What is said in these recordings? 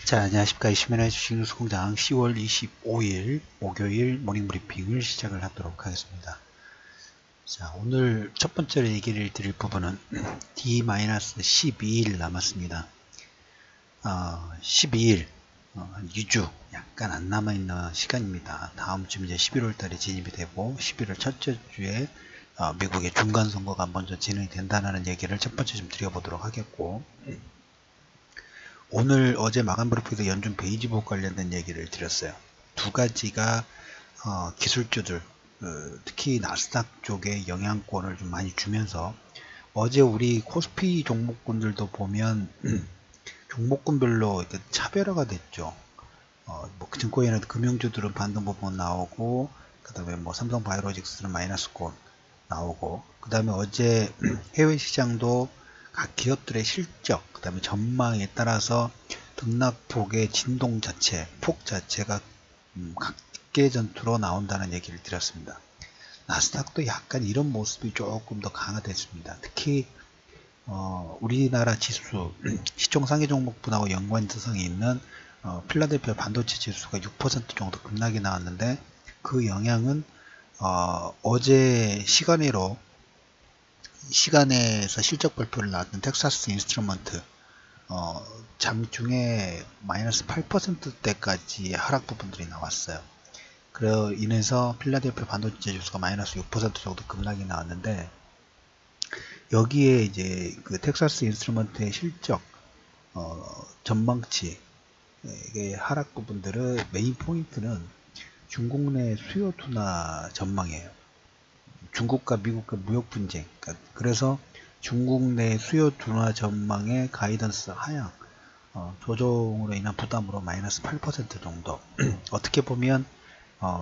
자, 안녕하십니까. 이시면의 주식뉴스공장 10월 25일 목요일 모닝브리핑을 시작을 하도록 하겠습니다. 자, 오늘 첫 번째로 얘기를 드릴 부분은 D-12일 남았습니다. 12일, 2주 약간 안 남아있는 시간입니다. 다음 주 이제 11월 달에 진입이 되고 11월 첫째 주에 미국의 중간선거가 먼저 진행이 된다는 얘기를 첫 번째 좀 드려보도록 하겠고, 오늘 어제 마감 브리핑에서 연준 베이지복 관련된 얘기를 드렸어요. 두 가지가 기술주들, 특히 나스닥 쪽에 영향권을 좀 많이 주면서, 어제 우리 코스피 종목군들도 보면 종목군별로 차별화가 됐죠. 뭐 증권이나 금융주들은 반등 부분 나오고, 그 다음에 뭐 삼성바이오로직스는 마이너스권 나오고, 그 다음에 어제 해외 시장도 각 기업들의 실적, 그 다음에 전망에 따라서 등락폭의 진동 자체, 폭 자체가 각계 전투로 나온다는 얘기를 드렸습니다. 나스닥도 약간 이런 모습이 조금 더 강화됐습니다. 특히 우리나라 지수, 시총상위 종목분하고 연관성이 있는 필라델피아 반도체 지수가 6% 정도 급락이 나왔는데, 그 영향은 어제 시간에서 실적 발표를 나왔던 텍사스 인스트루먼트 장중에 마이너스 8%대까지 하락 부분들이 나왔어요. 그로 인해서 필라델피아 반도체 지수가 마이너스 6% 정도 급락이 나왔는데, 여기에 이제 그 텍사스 인스트루먼트의 실적 전망치 하락 부분들의 메인 포인트는 중국 내 수요 둔화 전망이에요. 중국과 미국과 무역 분쟁, 그래서 중국 내 수요 둔화 전망의 가이던스 하향, 조정으로 인한 부담으로 마이너스 8% 정도. 어떻게 보면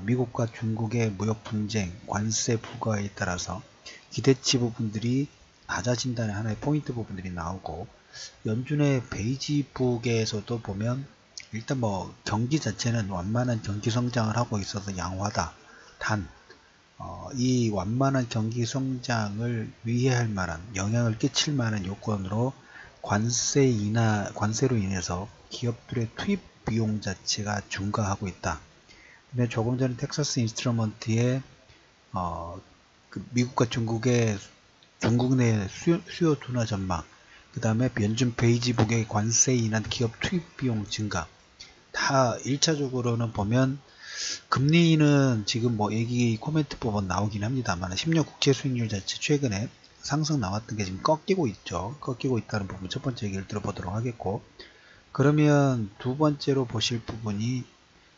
미국과 중국의 무역 분쟁, 관세 부과에 따라서 기대치 부분들이 낮아진다는 하나의 포인트 부분들이 나오고, 연준의 베이지북에서도 보면 일단 뭐 경기 자체는 완만한 경기 성장을 하고 있어서 양호하다. 단 이 완만한 경기 성장을 위해할 만한, 영향을 끼칠 만한 요건으로 관세로 인해서 기업들의 투입 비용 자체가 증가하고 있다. 근데 조금 전에 텍사스 인스트루먼트의 그 미국과 중국 내 수요 둔화 전망, 그 다음에 연준 베이지북의 관세에 인한 기업 투입 비용 증가, 다 1차적으로는 보면 금리는 지금 뭐 얘기 코멘트 부분 나오긴 합니다만 10년 국채 수익률 자체 최근에 상승 나왔던 게 지금 꺾이고 있죠. 꺾이고 있다는 부분 첫 번째 얘기를 들어보도록 하겠고, 그러면 두 번째로 보실 부분이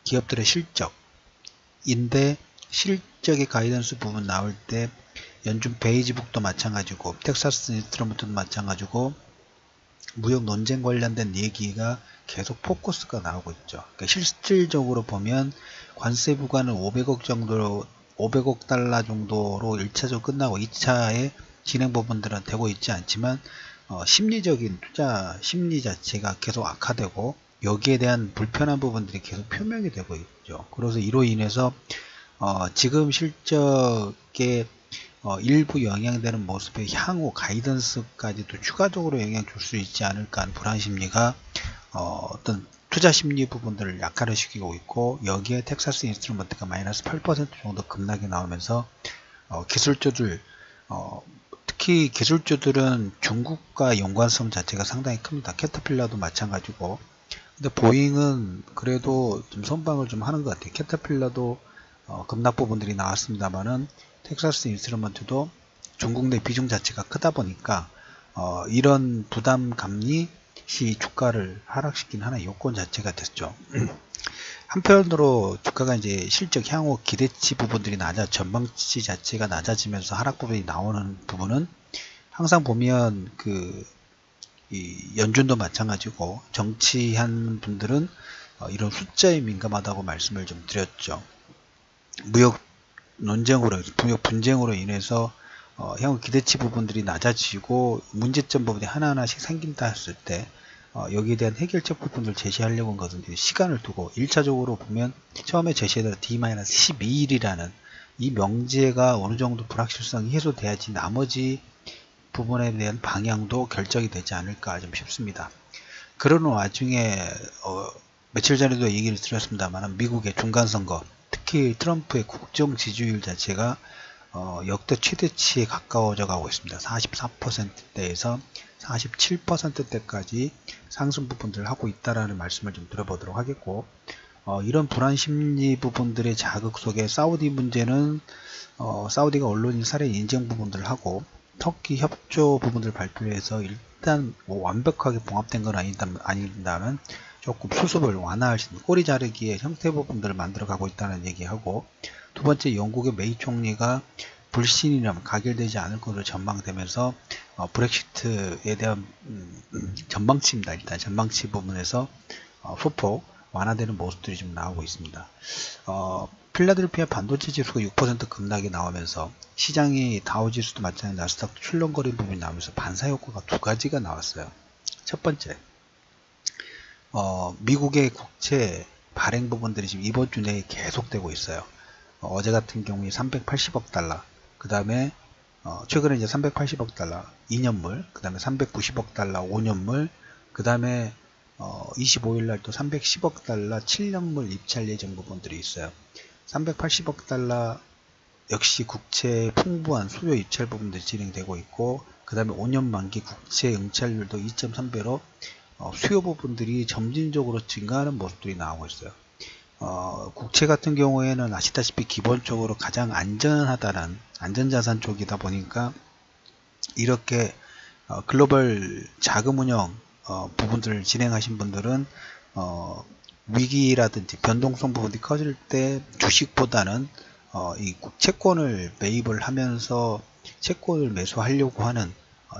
기업들의 실적인데, 실적의 가이던스 부분 나올 때 연준 베이지북도 마찬가지고 텍사스 인스트루먼트도 마찬가지고 무역 논쟁 관련된 얘기가 계속 포커스가 나오고 있죠. 그러니까 실질적으로 보면 관세 부과는 500억 달러 정도로 1차적으로 끝나고 2차의 진행 부분들은 되고 있지 않지만, 심리적인 투자 심리 자체가 계속 악화되고 여기에 대한 불편한 부분들이 계속 표명이 되고 있죠. 그래서 이로 인해서 지금 실적에 일부 영향되는 모습의 향후 가이던스까지도 추가적으로 영향 줄 수 있지 않을까 하는 불안 심리가 어떤 투자 심리 부분들을 약화시키고 있고, 여기에 텍사스 인스트루먼트가 마이너스 8% 정도 급락이 나오면서 기술주들, 특히 기술주들은 중국과 연관성 자체가 상당히 큽니다. 캐터필러도 마찬가지고. 근데 보잉은 그래도 좀 선방을 좀 하는 것 같아요. 캐터필러도 급락 부분들이 나왔습니다만은 텍사스 인스트루먼트도 중국 내 비중 자체가 크다 보니까 이런 부담감이 주가를 하락시킨 하나의 요건 자체가 됐죠. 한편으로 주가가 이제 실적 향후 기대치 부분들이 전망치 자체가 낮아지면서 하락 부분이 나오는 부분은, 항상 보면 이 연준도 마찬가지고 정치한 분들은 이런 숫자에 민감하다고 말씀을 좀 드렸죠. 무역 분쟁으로 인해서 향후 기대치 부분들이 낮아지고 문제점 부분이 하나하나씩 생긴다 했을 때 여기에 대한 해결책 부분을 제시하려고 한 것은 시간을 두고, 1차적으로 보면 처음에 제시했던 D-12일이라는 이 명제가 어느 정도 불확실성이 해소돼야지 나머지 부분에 대한 방향도 결정이 되지 않을까 좀 싶습니다. 그러는 와중에 며칠 전에도 얘기를 드렸습니다만 미국의 중간선거, 특히 트럼프의 국정 지지율 자체가 역대 최대치에 가까워져 가고 있습니다. 44%대에서 47%대까지 상승 부분들을 하고 있다라는 말씀을 좀 드려보도록 하겠고, 이런 불안 심리 부분들의 자극 속에 사우디 문제는 사우디가 언론인 살해 인정 부분들을 하고 터키 협조 부분들 발표해서 일단 뭐 완벽하게 봉합된 건 아닌다면 조금 수습을 완화할 수 있는 꼬리 자르기의 형태 부분들을 만들어 가고 있다는 얘기하고, 두 번째 영국의 메이 총리가 불신이라면 가결되지 않을 것으로 전망되면서 브렉시트에 대한 전망치입니다. 일단 전망치 부분에서 소폭 완화되는 모습들이 좀 나오고 있습니다. 필라델피아 반도체 지수가 6% 급락이 나오면서 시장이 다우지수도 마찬가지로 나스닥 출렁거리는 부분이 나오면서 반사 효과가 두 가지가 나왔어요. 첫 번째, 미국의 국채 발행 부분들이 지금 이번 주 내에 계속되고 있어요. 어제 같은 경우에 380억 달러, 그 다음에 최근에 이제 380억 달러 2년물, 그 다음에 390억 달러 5년물, 그 다음에 25일날 또 310억 달러 7년물 입찰 예정 부분들이 있어요. 380억 달러 역시 국채 풍부한 수요 입찰 부분들이 진행되고 있고, 그 다음에 5년 만기 국채 응찰률도 2.3배로 수요 부분들이 점진적으로 증가하는 모습들이 나오고 있어요. 국채 같은 경우에는 아시다시피 기본적으로 가장 안전하다는 안전자산 쪽이다 보니까 이렇게 글로벌 자금운용 부분들을 진행하신 분들은 위기라든지 변동성 부분이 커질 때 주식보다는 이 채권을 매입을 하면서 채권을 매수하려고 하는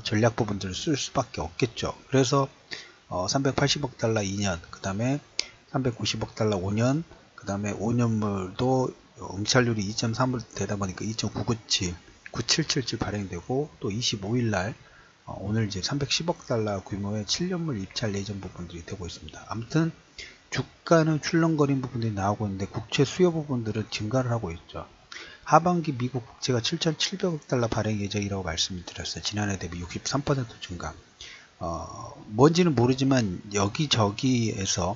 전략 부분들을 쓸 수밖에 없겠죠. 그래서 380억 달러 2년, 그 다음에 390억 달러 5년, 그 다음에 5년물도 응찰률이 2.3을 되다 보니까 2.997 발행되고, 또 25일날 오늘 이제 310억 달러 규모의 7년물 입찰 예정 부분들이 되고 있습니다. 아무튼 주가는 출렁거린 부분들이 나오고 있는데 국채 수요 부분들은 증가를 하고 있죠. 하반기 미국 국채가 7,700억 달러 발행 예정이라고 말씀을 드렸어요. 지난해 대비 63% 증가. 뭔지는 모르지만 여기저기에서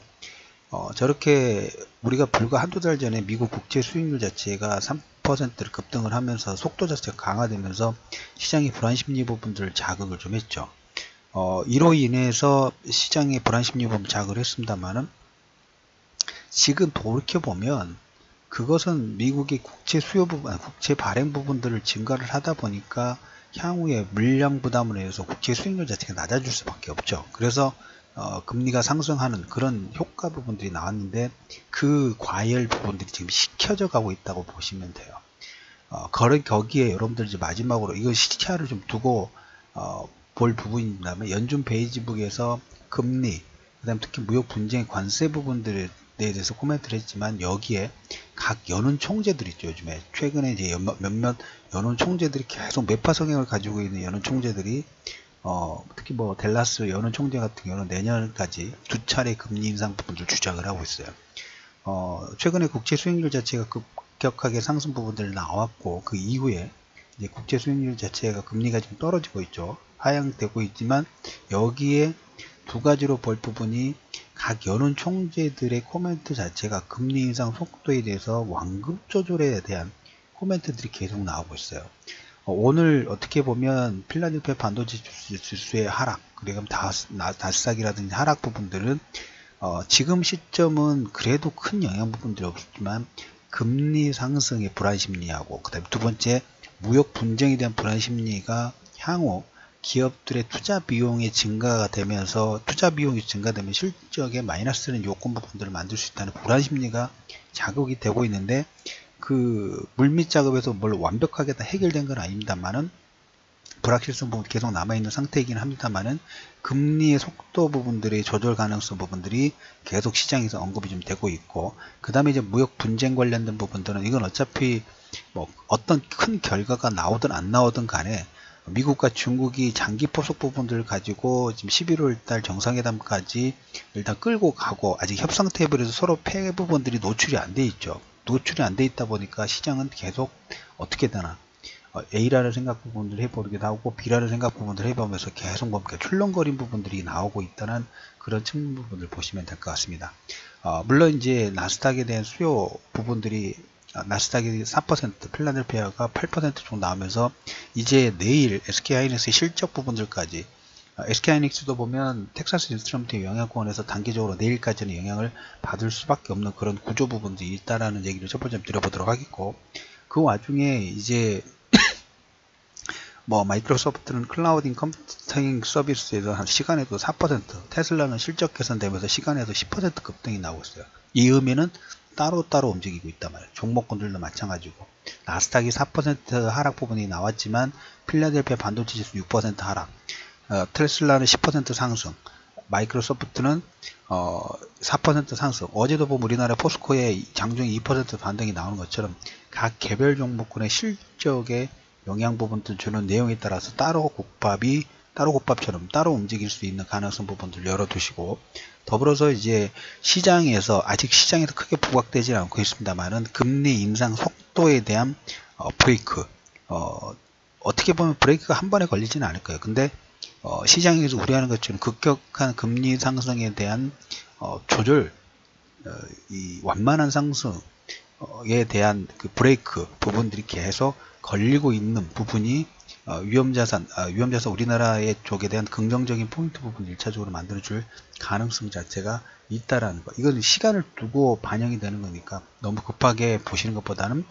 저렇게 우리가 불과 한두 달 전에 미국 국채 수익률 자체가 3%를 급등을 하면서 속도 자체가 강화되면서 시장의 불안 심리 부분들을 자극을 좀 했죠. 이로 인해서 시장의 불안 심리 부분 자극을 했습니다만은 지금 돌이켜보면 그것은 미국의 국채 수요 부분, 국채 발행 부분들을 증가를 하다 보니까 향후에 물량 부담을 해서 국채 수익률 자체가 낮아질 수밖에 없죠. 그래서 금리가 상승하는 그런 효과 부분들이 나왔는데 그 과열 부분들이 지금 식혀져 가고 있다고 보시면 돼요. 거기에 여러분들 이제 마지막으로 이거 시차를 좀 두고 볼 부분이라면 연준 베이지북에서 금리, 그다음 특히 무역 분쟁 관세 부분들에 대해서 코멘트를 했지만 여기에 각 연은 총재들 있죠. 요즘에 최근에 이제 몇몇 연은 총재들이 계속 매파 성향을 가지고 있는 연은 총재들이 특히 뭐 델라스 연은 총재 같은 경우는 내년까지 두 차례 금리 인상 부분을 주장을 하고 있어요. 최근에 국채 수익률 자체가 급격하게 상승 부분들 나왔고 그 이후에 이제 국채 수익률 자체가 금리가 좀 떨어지고 있죠. 하향되고 있지만 여기에 두 가지로 볼 부분이 각 연은 총재들의 코멘트 자체가 금리 인상 속도에 대해서 완급 조절에 대한 코멘트들이 계속 나오고 있어요. 오늘 어떻게 보면 필라델피아 반도체 지수의 하락, 그리고 나스닥이라든지 하락 부분들은 지금 시점은 그래도 큰 영향 부분들이 없지만 금리 상승의 불안 심리하고 그다음에 두 번째 무역 분쟁에 대한 불안 심리가 향후 기업들의 투자 비용이 증가가 되면서 투자 비용이 증가되면 실적에 마이너스는 요건 부분들을 만들 수 있다는 불안 심리가 자극이 되고 있는데 그 물밑 작업에서 뭘 완벽하게 다 해결된 건 아닙니다만은 불확실성 부분 계속 남아있는 상태이긴 합니다만은 금리의 속도 부분들의 조절 가능성 부분들이 계속 시장에서 언급이 좀 되고 있고, 그 다음에 이제 무역 분쟁 관련된 부분들은 이건 어차피 뭐 어떤 큰 결과가 나오든 안 나오든 간에 미국과 중국이 장기 포석 부분들을 가지고 지금 11월 달 정상회담까지 일단 끌고 가고 아직 협상 테이블에서 서로 폐 부분들이 노출이 안 돼 있죠. 노출이 안 돼 있다 보니까 시장은 계속 어떻게 되나 A라는 생각 부분들을 해보기도 하고 B라는 생각 부분들을 해보면서 계속 뭔가 출렁거린 부분들이 나오고 있다는 그런 측면 부분을 보시면 될 것 같습니다. 물론 이제 나스닥에 대한 수요 부분들이 나스닥이 4%, 필라델피아가 8% 정도 나오면서 이제 내일 SK하이닉스의 실적 부분들까지 SK하이닉스도 보면 텍사스 인스트루먼트의 영향권에서 단기적으로 내일까지는 영향을 받을 수밖에 없는 그런 구조 부분들이 있다라는 얘기를 첫 번째 드려보도록 하겠고, 그 와중에 이제 뭐 마이크로소프트는 클라우딩 컴퓨팅 서비스에서 한 시간에도 4%, 테슬라는 실적 개선되면서 시간에도 10% 급등이 나오고 있어요. 이 의미는 따로따로 움직이고 있단 말이에요. 종목군들도 마찬가지고 나스닥이 4% 하락 부분이 나왔지만 필라델피아 반도체 지수 6% 하락, 테슬라는 10% 상승, 마이크로소프트는 4% 상승. 어제도 보면 우리나라 포스코의 장중에 2% 반등이 나오는 것처럼 각 개별 종목군의 실적에 영향 부분들 주는 내용에 따라서 따로 국밥처럼 따로 움직일 수 있는 가능성 부분들 열어두시고, 더불어서 이제 시장에서 아직 시장에서 크게 부각되지 않고 있습니다만은 금리 인상 속도에 대한 브레이크, 어떻게 보면 브레이크가 한 번에 걸리지는 않을 거예요. 근데 시장에서 우려하는 것처럼 급격한 금리 상승에 대한 조절, 이 완만한 상승에 대한 그 브레이크 부분들이 계속 걸리고 있는 부분이 위험자산 우리나라의 쪽에 대한 긍정적인 포인트 부분을 1차적으로 만들어줄 가능성 자체가 있다라는 거. 이건 시간을 두고 반영이 되는 거니까 너무 급하게 보시는 것보다는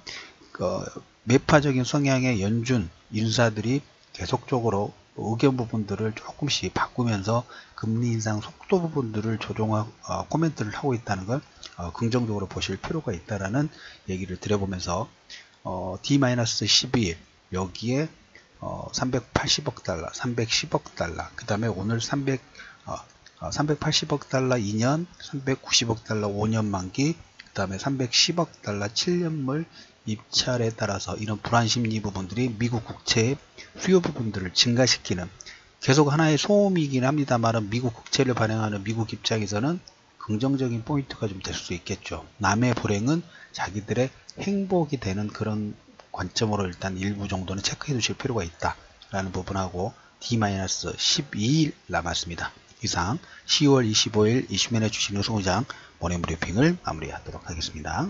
매파적인 성향의 연준 인사들이 계속적으로 의견 부분들을 조금씩 바꾸면서 금리 인상 속도 부분들을 코멘트를 하고 있다는 걸 긍정적으로 보실 필요가 있다라는 얘기를 드려보면서 D-12일 여기에 380억 달러, 310억 달러, 그 다음에 오늘 380억 달러 2년, 390억 달러 5년 만기, 그 다음에 310억 달러 7년물 입찰에 따라서 이런 불안 심리 부분들이 미국 국채의 수요 부분들을 증가시키는, 계속 하나의 소음이긴 합니다만 미국 국채를 발행하는 미국 입장에서는 긍정적인 포인트가 좀 될 수 있겠죠. 남의 불행은 자기들의 행복이 되는 그런 관점으로 일단 일부 정도는 체크해 두실 필요가 있다 라는 부분하고, D-12일 남았습니다. 이상 10월 25일 이슈맨의 주식 뉴스공장 모닝 브리핑을 마무리하도록 하겠습니다.